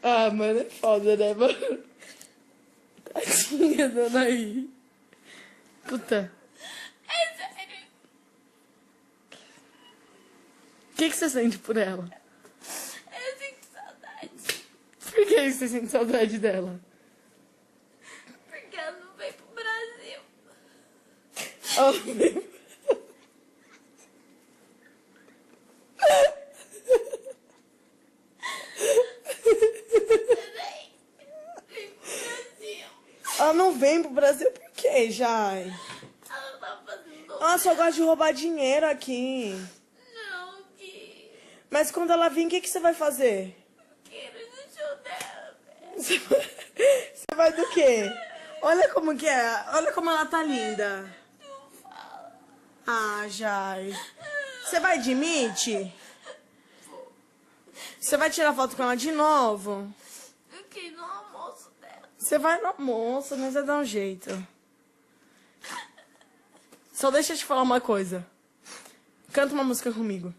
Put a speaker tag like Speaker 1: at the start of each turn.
Speaker 1: Ah, mano, é foda, né, mano? Tadinha, dona aí. Puta.
Speaker 2: É sério.
Speaker 1: O que você sente por ela?
Speaker 2: Eu sinto saudade.
Speaker 1: Por que você sente saudade dela?
Speaker 2: Porque ela não veio pro Brasil.
Speaker 1: Oh, meu...
Speaker 2: Vem pro Brasil.
Speaker 1: Ela não vem pro Brasil por quê, Jai?
Speaker 2: Ela tá fazendo...
Speaker 1: Ela só gosta de roubar dinheiro aqui.
Speaker 2: Não, que...
Speaker 1: Mas quando ela vir, o que você vai fazer?
Speaker 2: Quero ir no show dela, velho.
Speaker 1: Você vai do quê? Olha como que é. Olha como ela tá linda.
Speaker 2: Não fala.
Speaker 1: Ah, Jai. Você vai de Mitch? Você vai tirar foto com ela de novo?
Speaker 2: Eu quero ir no almoço dela.
Speaker 1: Você vai no almoço, mas vai dar um jeito. Só deixa eu te falar uma coisa. Canta uma música comigo.